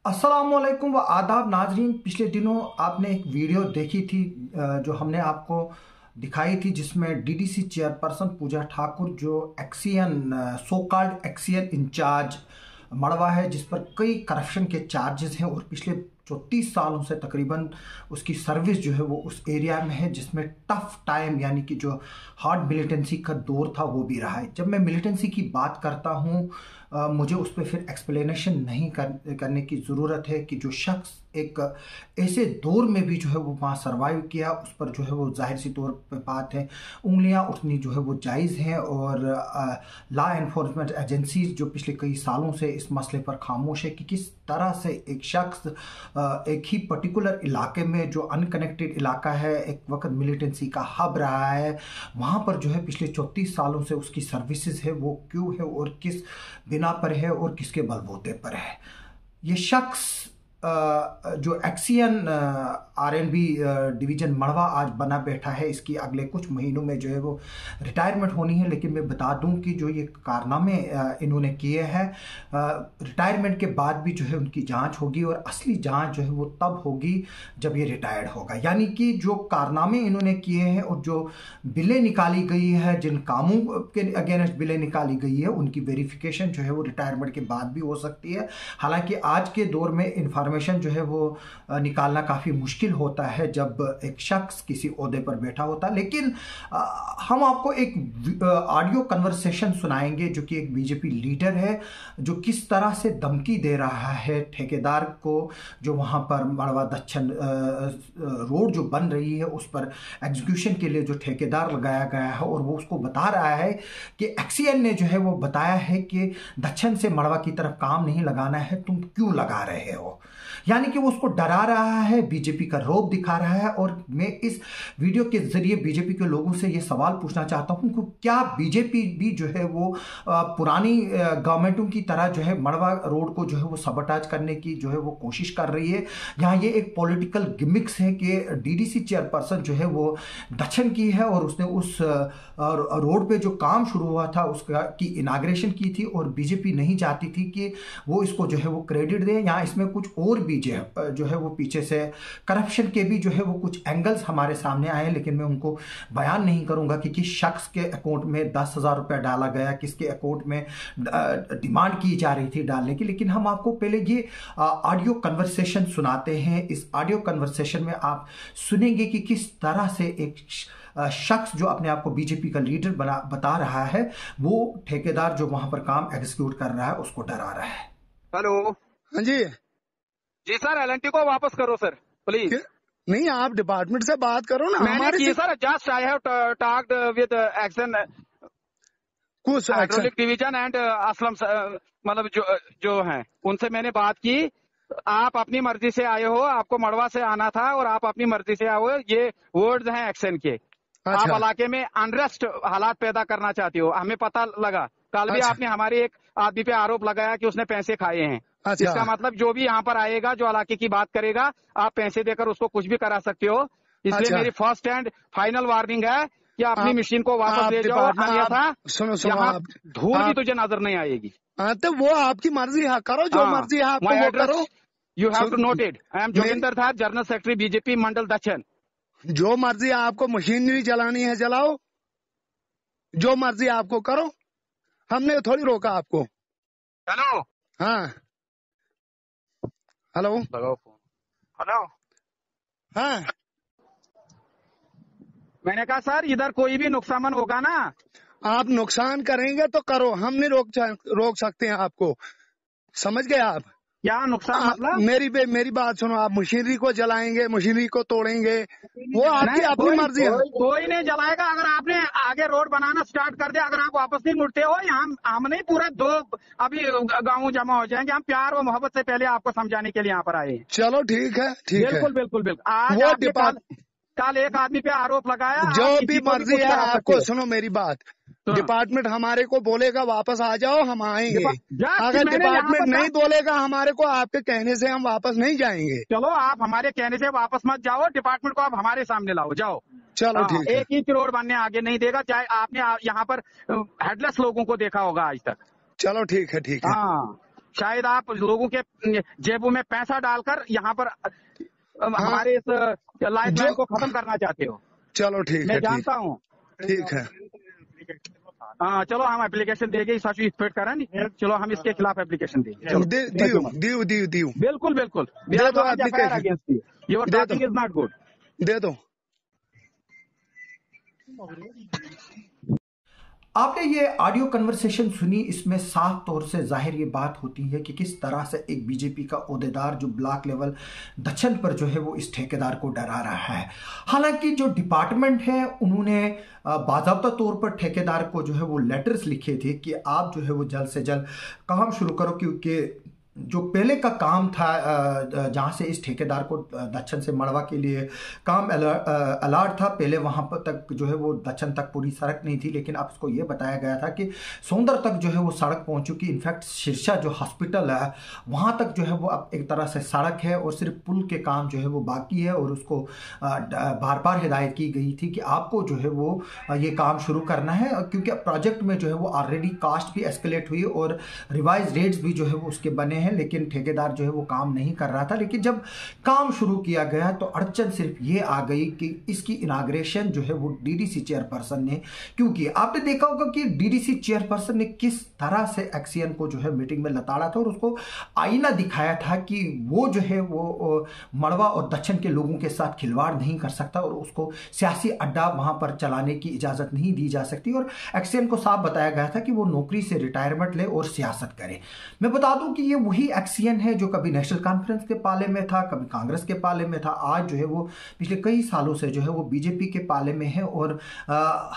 अस्सलामुअलैकुम व आदाब नाजरीन। पिछले दिनों आपने एक वीडियो देखी थी जो हमने आपको दिखाई थी, जिसमें डीडीसी चेयरपर्सन पूजा ठाकुर जो एक्सियन सो कॉल्ड एक्सियन इंचार्ज मड़वा है, जिस पर कई करप्शन के चार्जेस हैं और पिछले जो 30 सालों से तकरीबन उसकी सर्विस जो है वो उस एरिया में है, जिसमें टफ टाइम यानी कि जो हार्ड मिलिटेंसी का दौर था वो भी रहा है। जब मैं मिलिटेंसी की बात करता हूँ मुझे उस पर फिर एक्सप्लेनेशन नहीं करने की ज़रूरत है कि जो शख्स एक ऐसे दौर में भी जो है वो वहाँ सर्वाइव किया, उस पर जो है वो जाहिर सी तौर पर बात है उंगलियाँ उठनी जो है वो जायज़ हैं। और लॉ एनफोर्समेंट एजेंसीज जो पिछले कई सालों से इस मसले पर खामोश है कि किस तरह से एक शख्स एक ही पर्टिकुलर इलाके में जो अनकनेक्टेड इलाका है, एक वक्त मिलिटेंसी का हब रहा है, वहाँ पर जो है पिछले 34 सालों से उसकी सर्विसेज है वो क्यों है और किस बिना पर है और किसके बलबूते पर है। ये शख्स जो एक्सियन आरएनबी डिवीज़न मड़वा आज बना बैठा है, इसकी अगले कुछ महीनों में जो है वो रिटायरमेंट होनी है। लेकिन मैं बता दूं कि जो ये कारनामे इन्होंने किए हैं, रिटायरमेंट के बाद भी जो है उनकी जांच होगी और असली जांच जो है वो तब होगी जब ये रिटायर्ड होगा। यानी कि जो कारनामे इन्होंने किए हैं और जो बिलें निकाली गई है, जिन कामों के अगेंस्ट बिलें निकाली गई है, उनकी वेरिफिकेशन जो है वो रिटायरमेंट के बाद भी हो सकती है। हालांकि आज के दौर में इंफॉर्मेशन जो है वो निकालना काफ़ी मुश्किल होता है जब एक शख्स किसी ओहदे पर बैठा होता है। लेकिन हम आपको एक ऑडियो कन्वर्सेशन सुनाएंगे जो कि एक बीजेपी लीडर है जो किस तरह से धमकी दे रहा है ठेकेदार को, जो वहाँ पर मड़वा दच्छन रोड जो बन रही है उस पर एग्जीक्यूशन के लिए जो ठेकेदार लगाया गया है, और वो उसको बता रहा है कि एक्सीएन ने जो है वो बताया है कि दच्छन से मड़वा की तरफ काम नहीं लगाना है, तुम क्यों लगा रहे हो। यानी कि वो उसको डरा रहा है, बीजेपी का रौब दिखा रहा है। और मैं इस वीडियो के जरिए बीजेपी के लोगों से ये सवाल पूछना चाहता हूं कि क्या बीजेपी भी जो है वो पुरानी गवर्नमेंटों की तरह जो है मड़वा रोड को जो है वो सबटाज करने की जो है वो कोशिश कर रही है। यहाँ ये एक पॉलिटिकल गिमिक्स है कि डीडीसी चेयरपर्सन जो है वो दक्षिण की है और उसने उस रोड पे जो काम शुरू हुआ था उसका की इनाग्रेशन की थी, और बीजेपी नहीं चाहती थी कि वो इसको जो है वो क्रेडिट दे। यहाँ इसमें कुछ और भी जो है वो पीछे से करप्शन के भी जो है वो कुछ एंगल्स हमारे सामने आए, लेकिन मैं उनको बयान नहीं करूंगा कि किस शख्स के अकाउंट में 10,000 रुपया डाला गया, किसके अकाउंट में डिमांड की जा रही थी डालने की। लेकिन हम आपको पहले ये ऑडियो कन्वर्सेशन सुनाते हैं। इस ऑडियो कन्वर्सेशन में आप सुनेंगे कि किस तरह से एक शख्स जो अपने आप को बीजेपी का लीडर बता रहा है, वो ठेकेदार जो वहां पर काम एग्जीक्यूट कर रहा है उसको डरा रहा है। हेलो, हाँ जी जी सर, एलएनटी को वापस करो सर प्लीज। नहीं, आप डिपार्टमेंट से बात करो ना। मैंने की sir, just I have talked with action कुछ हाइड्रोलिक डिवीजन एंड असलम मतलब जो हैं उनसे मैंने बात की। आप अपनी मर्जी से आए हो, आपको मड़वा से आना था और आप अपनी मर्जी से आए हो, ये वर्ड्स हैं एक्शन के। आप इलाके में अनरेस्ट हालात पैदा करना चाहती हो, हमें पता लगा। कल भी आपने हमारे एक आदमी पे आरोप लगाया कि उसने पैसे खाए हैं। इसका मतलब जो भी यहाँ पर आएगा, जो इलाके की बात करेगा, आप पैसे देकर उसको कुछ भी करा सकते हो। इसलिए मेरी फर्स्ट एंड फाइनल वार्निंग है कि अपनी मशीन को वापस ले जाओ, अन्यथा यहाँ धूल भी तुझे नजर नहीं आएगी। तो वो आपकी मर्जी है, करो जो मर्जी है आपको वो करो। You have to note it. I am Joginder था, जनरल सेक्रेटरी बीजेपी मंडल दक्षिण। जो मर्जी आपको मशीनरी चलानी है चलाओ, जो मर्जी आपको करो, हमने थोड़ी रोका आपको। हेलो, हाँ हेलो हेलो, हाँ मैंने कहा सर इधर कोई भी नुकसान होगा ना, आप नुकसान करेंगे तो करो, हम नहीं रोक सकते हैं आपको, समझ गए आप? क्या नुकसान मतलब? मेरी बात सुनो, आप मशीनरी को जलाएंगे, मशीनरी को तोड़ेंगे, वो आपकी अपनी मर्जी है। कोई नहीं जलाएगा। अगर आपने आगे रोड बनाना स्टार्ट कर दिया, अगर आप वापस नहीं मुड़ते हो, हम नहीं पूरा दो अभी गाँव जमा हो जाएंगे। हम प्यार और मोहब्बत से पहले आपको समझाने के लिए यहाँ पर आए। चलो ठीक है, ठीक है, बिल्कुल बिल्कुल बिल्कुल। आज कल एक आदमी पे आरोप लगाया, जो भी मर्जी है आपको। सुनो मेरी बात, डिपार्टमेंट हमारे को बोलेगा वापस आ जाओ, हम आएंगे। अगर डिपार्टमेंट नहीं बोलेगा हमारे को, आपके कहने से हम वापस नहीं जाएंगे। चलो, आप हमारे कहने से वापस मत जाओ, डिपार्टमेंट को आप हमारे सामने लाओ, जाओ। चलो ठीक है। 1 इंच रोड बनने आगे नहीं देगा, चाहे आपने यहाँ पर हेडलेस लोगों को देखा होगा आज तक। चलो ठीक है, ठीक है। हाँ, शायद आप लोगों के जेबों में पैसा डालकर यहाँ पर हमारे इस लाइफलाइन को खत्म करना चाहते हो। चलो ठीक है, मैं जानता हूँ। ठीक है, हाँ चलो हम एप्लीकेशन देंगे, स्पीड करा नहीं, चलो हम इसके खिलाफ एप्लीकेशन देंगे। दियो बिल्कुल बिल्कुल, दे दो application, your talking is not good, दे दो। आपने ये ऑडियो कन्वर्सेशन सुनी, इसमें साफ तौर से जाहिर ये बात होती है कि किस तरह से एक बीजेपी का ओहदेदार जो ब्लॉक लेवल दक्षिण पर जो है वो इस ठेकेदार को डरा रहा है। हालांकि जो डिपार्टमेंट है उन्होंने बाज़ाब्ता तौर पर ठेकेदार को जो है वो लेटर्स लिखे थे कि आप जो है वो जल्द से जल्द काम शुरू करो, क्योंकि जो पहले का काम था जहाँ से इस ठेकेदार को दक्षिण से मड़वा के लिए काम अलाट था, पहले वहाँ पर तक जो है वो दक्षिण तक पूरी सड़क नहीं थी, लेकिन अब उसको ये बताया गया था कि सौंदर तक जो है वो सड़क पहुँच चुकी। इनफैक्ट सिरसा जो हॉस्पिटल है वहाँ तक जो है वो अब एक तरह से सड़क है और सिर्फ पुल के काम जो है वो बाकी है। और उसको बार बार हिदायत की गई थी कि आपको जो है वो ये काम शुरू करना है, क्योंकि प्रोजेक्ट में जो है वो ऑलरेडी कास्ट भी एस्केलेट हुई और रिवाइज रेट्स भी जो है वो उसके बने हैं, लेकिन ठेकेदार जो है वो काम नहीं कर रहा था। लेकिन जब काम शुरू किया गया तो अड़चन सिर्फ ये आ गई कि इसकी इनाग्रेशन जो है वो डीडीसी चेयरपर्सन ने, क्योंकि आपने देखा होगा कि डीडीसी चेयरपर्सन ने किस तरह से एक्सीएन को जो है मीटिंग में लताड़ा था और उसको आईना दिखाया था कि वो जो है वो मड़वा और दक्षिण के लोगों के साथ खिलवाड़ नहीं कर सकता और उसको सियासी अड्डा वहां पर चलाने की इजाजत नहीं दी जा सकती। और एक्सीएन को साफ बताया गया था कि वो नौकरी से रिटायरमेंट ले और सियासत करे। मैं बता दूं कि ये वही एक्सीएन है जो कभी नेशनल कॉन्फ्रेंस के पाले में था, कभी कांग्रेस के पाले में था, आज जो है वो पिछले कई सालों से जो है वो बीजेपी के पाले में है। और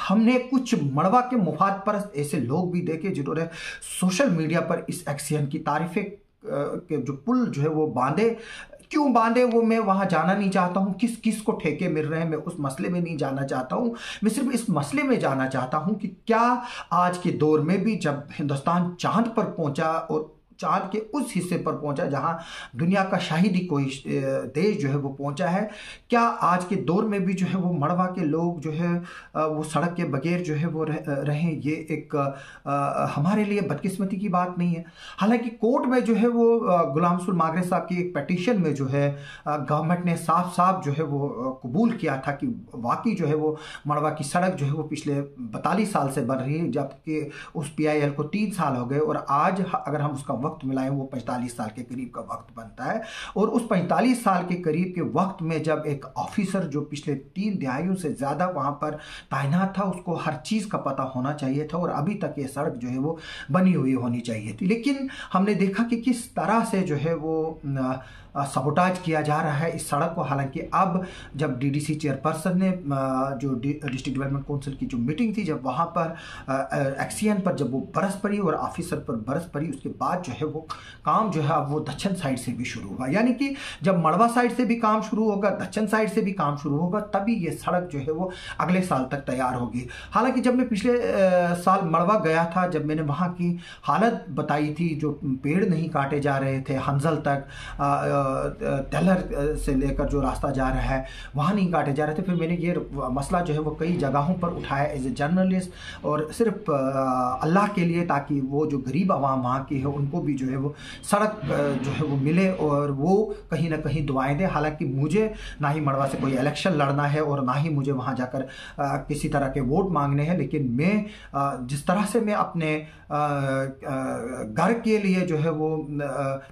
हमने कुछ मड़वा के मुफाद परस्त ऐसे लोग भी देखे जिन्होंने सोशल मीडिया पर इस एक्सीएन की तारीफें के जो पुल जो है वो बांधे, क्यों बांधे वो मैं वहां जाना नहीं चाहता हूं, किस किस को ठेके मिल रहे हैं मैं उस मसले में नहीं जाना चाहता हूं। मैं सिर्फ इस मसले में जाना चाहता हूं कि क्या आज के दौर में भी जब हिंदुस्तान चांद पर पहुंचा और चांद के उस हिस्से पर पहुंचा जहां दुनिया का शायद ही कोई देश जो है वो पहुंचा है, क्या आज के दौर में भी जो है वो मड़वा के लोग जो है वो सड़क के बगैर जो है वो रहें, ये एक हमारे लिए बदकिस्मती की बात नहीं है। हालांकि कोर्ट में जो है वो गुलाम रसूल मागरे साहब की एक पिटीशन में जो है गवर्नमेंट ने साफ साफ जो है वो कबूल किया था कि वाकई जो है वो मड़वा की सड़क जो है वो पिछले 42 साल से बन रही है, जबकि उस PIL को 3 साल हो गए और आज अगर हम उसका वक्त मिलाएं वो 45 साल के करीब का वक्त बनता है। और उस 45 साल के करीब के वक्त में जब एक ऑफिसर जो पिछले 3 दहाइयों से ज्यादा वहां पर तैनात था उसको हर चीज का पता होना चाहिए था और अभी तक ये सड़क जो है वो बनी हुई होनी चाहिए थी। लेकिन हमने देखा कि किस तरह से जो है वो सबोटाज किया जा रहा है इस सड़क को। हालांकि अब जब डीडीसी चेयरपर्सन ने जो डिस्ट्रिक्ट डेवलपमेंट काउंसिल की जो मीटिंग थी, जब वहां पर एक्सीएन पर जब वो बरस पड़ी और ऑफिसर पर बरस पड़ी, उसके बाद जो है वो काम जो है अब वो दक्षिण साइड से भी शुरू हुआ। यानी कि जब मड़वा साइड से भी काम शुरू होगा, दक्षिण साइड से भी काम शुरू होगा, तभी ये सड़क जो है वो अगले साल तक तैयार होगी। हालांकि जब मैं पिछले साल मड़वा गया था, जब मैंने वहां की हालत बताई थी, जो पेड़ नहीं काटे जा रहे थे, हंजल तक टेलर से लेकर जो रास्ता जा रहा है वहाँ नहीं काटे जा रहे थे, फिर मैंने ये मसला जो है वो कई जगहों पर उठाया एज ए जर्नलिस्ट और सिर्फ अल्लाह के लिए, ताकि वो जो गरीब आवाम वहाँ की है उनको भी जो है वो सड़क जो है वो मिले और वो कहीं ना कहीं दुआएं दें। हालांकि मुझे ना ही मड़वा से कोई इलेक्शन लड़ना है और ना ही मुझे वहाँ जाकर किसी तरह के वोट मांगने हैं, लेकिन मैं जिस तरह से मैं अपने घर के लिए जो है वो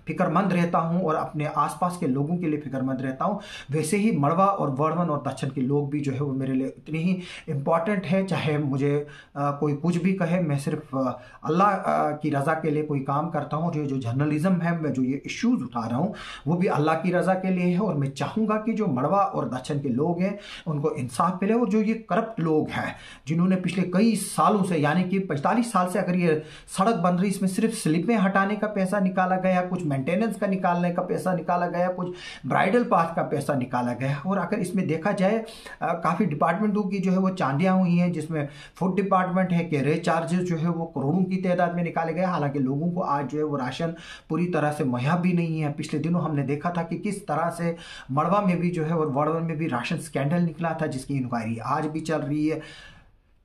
फिक्रमंद रहता हूँ और अपने आसपास के लोगों के लिए फिक्रमंद रहता हूँ, वैसे ही मड़वा और वर्धमान और दक्षिण के लोग भी जो है वो मेरे लिए इतनी ही इम्पॉर्टेंट है। चाहे मुझे कोई कुछ भी कहे, मैं सिर्फ अल्लाह की रज़ा के लिए कोई काम करता हूँ। जो जर्नलिज्म है, मैं जो ये इश्यूज उठा रहा हूँ वो भी अल्लाह की रज़ा के लिए है और मैं चाहूँगा कि जो मड़वा और दक्षिण के लोग हैं उनको इंसाफ मिले। और जो ये करप्ट लोग हैं जिन्होंने पिछले कई सालों से, यानी कि 45 साल से अगर ये सड़क बन रही, इसमें सिर्फ स्लिपें हटाने का पैसा निकाला गया, कुछ मेंटेनेंस का निकालने का पैसा निकाला गया, कुछ ब्राइडल पाथ का पैसा निकाला गया। और अगर इसमें देखा जाए काफ़ी डिपार्टमेंटों की जो है वो चांदियाँ हुई हैं, जिसमें फूड डिपार्टमेंट है, कैरेज चार्जेस जो है वो करोड़ों की तादाद में निकाले गए। हालांकि लोगों को आज जो है वो राशन पूरी तरह से मुहैया भी नहीं है। पिछले दिनों हमने देखा था कि किस तरह से मड़वा में भी जो है और वर्धमान में भी राशन स्कैंडल निकला था, जिसकी इंक्वायरी आज भी चल रही है।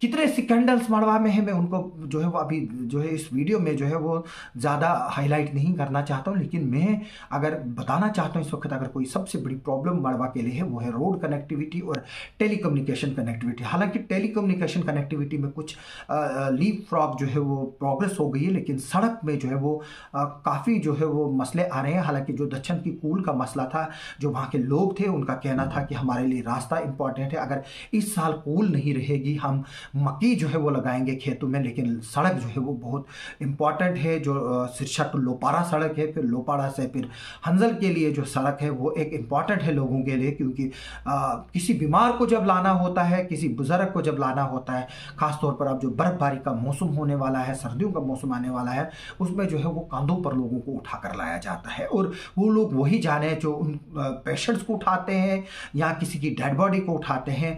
कितने स्कैंडल्स मड़वा में है, मैं उनको जो है वो अभी जो है इस वीडियो में जो है वो ज़्यादा हाईलाइट नहीं करना चाहता हूँ, लेकिन मैं अगर बताना चाहता हूँ इस वक्त अगर कोई सबसे बड़ी प्रॉब्लम मड़वा के लिए है वो है रोड कनेक्टिविटी और टेलीकम्युनिकेशन कनेक्टिविटी। हालांकि टेलीकम्युनिकेशन कनेक्टिविटी में कुछ लीप फ्रॉग जो है वो प्रोग्रेस हो गई है, लेकिन सड़क में जो है वो काफ़ी जो है वो मसले आ रहे हैं। हालांकि जो दक्षिण की कूल का मसला था, जो वहाँ के लोग थे उनका कहना था कि हमारे लिए रास्ता इंपॉर्टेंट है, अगर इस साल कूल नहीं रहेगी हम मक्की जो है वो लगाएंगे खेतों में, लेकिन सड़क जो है वो बहुत इंपॉर्टेंट है। जो सिरसा टू लोपारा सड़क है, फिर लोपारा से फिर हंजल के लिए जो सड़क है वो एक इम्पॉर्टेंट है लोगों के लिए, क्योंकि किसी बीमार को जब लाना होता है, किसी बुजुर्ग को जब लाना होता है, खासतौर पर अब जो बर्फबारी का मौसम होने वाला है, सर्दियों का मौसम आने वाला है, उसमें जो है वो कांधों पर लोगों को उठाकर लाया जाता है। और वो लोग वही जाने जो उन पेशेंट्स को उठाते हैं या किसी की डेड बॉडी को उठाते हैं,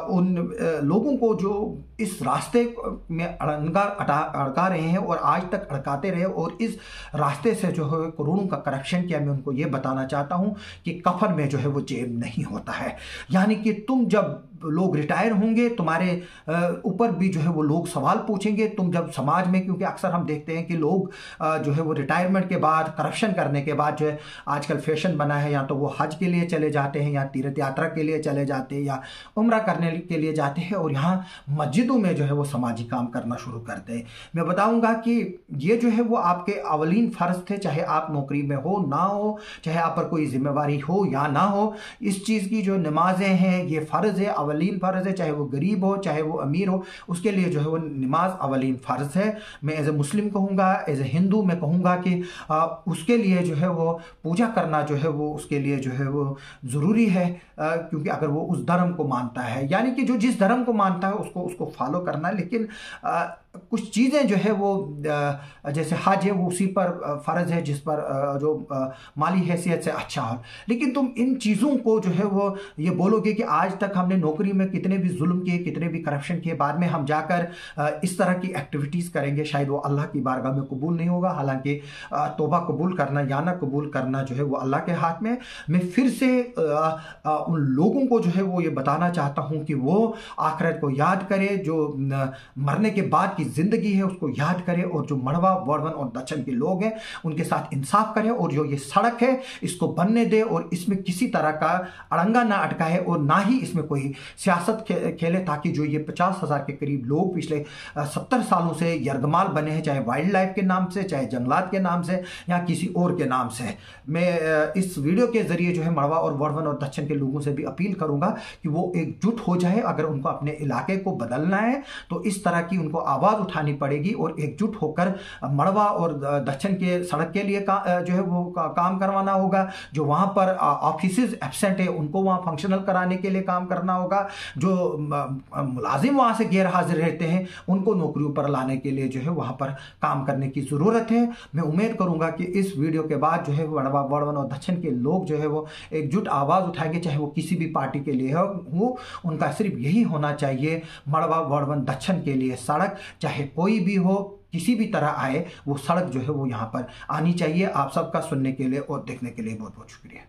उन लोगों को जो इस रास्ते में अड़का रहे हैं और आज तक अड़काते रहे और इस रास्ते से जो है करोड़ों का करप्शन किया। मैं उनको ये बताना चाहता हूं कि कफन में जो है वो जेब नहीं होता है, यानी कि तुम जब लोग रिटायर होंगे तुम्हारे ऊपर भी जो है वो लोग सवाल पूछेंगे। तुम जब समाज में, क्योंकि अक्सर हम देखते हैं कि लोग जो है वो रिटायरमेंट के बाद, करप्शन करने के बाद जो है आजकल फैशन बना है, या तो वो हज के लिए चले जाते हैं या तीर्थ यात्रा के लिए चले जाते हैं या उम्रा करने के लिए जाते हैं और यहाँ मस्जिदों में जो है वो समाजी काम करना शुरू करते हैं। मैं बताऊंगा कि ये जो है वो आपके अवलीन फ़र्ज थे, चाहे आप नौकरी में हो ना हो, चाहे आप पर कोई जिम्मेवारी हो या ना हो, इस चीज़ की जो नमाजें हैं ये फ़र्ज़ है, अवलीन फ़र्ज़ है, चाहे वो गरीब हो चाहे वो अमीर हो, उसके लिए जो है वो नमाज अवलीन फ़र्ज़ है। मैं एज ए मुस्लिम कहूँगा, एज ए हिंदू मैं कहूँगा कि उसके लिए जो है वो पूजा करना जो है वो उसके लिए जो है वो ज़रूरी है, क्योंकि अगर वो उस धर्म को मानता है, यानी कि जो जिस धर्म को मानता है उसको फॉलो करना। लेकिन कुछ चीज़ें जो है वो जैसे हज है वो उसी पर फ़र्ज़ है जिस पर जो माली हैसियत से अच्छा हो। लेकिन तुम इन चीज़ों को जो है वो ये बोलोगे कि आज तक हमने नौकरी में कितने भी जुल्म किए, कितने भी करप्शन किए, बाद में हम जाकर इस तरह की एक्टिविटीज़ करेंगे, शायद वो अल्लाह की बारगाह में कबूल नहीं होगा। हालांकि तौबा कबूल करना या ना कबूल करना जो है वो अल्लाह के हाथ में। मैं फिर से उन लोगों को जो है वो ये बताना चाहता हूँ कि वो आखिरत को याद करे, जो मरने के बाद जिंदगी है उसको याद करें, और जो मड़वा, वर्वन और दक्षिण के लोग हैं उनके साथ इंसाफ करें, और जो ये सड़क है इसको बनने दे और इसमें किसी तरह का अड़ंगा ना अटकाए और ना ही इसमें कोई सियासत खेले, ताकि जो ये 50,000 के करीब लोग पिछले 70 सालों से यरगमाल बने हैं, चाहे वाइल्ड लाइफ के नाम से, चाहे जंगलात के नाम से या किसी और के नाम से। मैं इस वीडियो के जरिए जो है मड़वा और वर्वन और दक्षिण के लोगों से भी अपील करूंगा कि वो एकजुट हो जाए। अगर उनको अपने इलाके को बदलना है तो इस तरह की उनको आवाज़ उठानी पड़ेगी और एकजुट होकर मड़वा और दक्षिण के सड़क के लिए जो है वो काम करवाना होगा। जो वहां पर ऑफिसेज एब्सेंट है उनको वहां फंक्शनल कराने के लिए काम करना होगा। जो मुलाजिम वहां से गैर हाजिर रहते हैं उनको नौकरियों पर लाने के लिए जो है वहां पर काम करने की जरूरत है। मैं उम्मीद करूंगा कि इस वीडियो के बाद जो है मड़वा, वर्वन और दक्षिण के लोग जो है वो एकजुट आवाज उठाएंगे, चाहे वो किसी भी पार्टी के लिए हो। उनका सिर्फ यही होना चाहिए, मड़वा, वर्वन, दक्षिण के लिए सड़क, चाहे कोई भी हो, किसी भी तरह आए, वो सड़क जो है वो यहाँ पर आनी चाहिए। आप सबका सुनने के लिए और देखने के लिए बहुत बहुत शुक्रिया।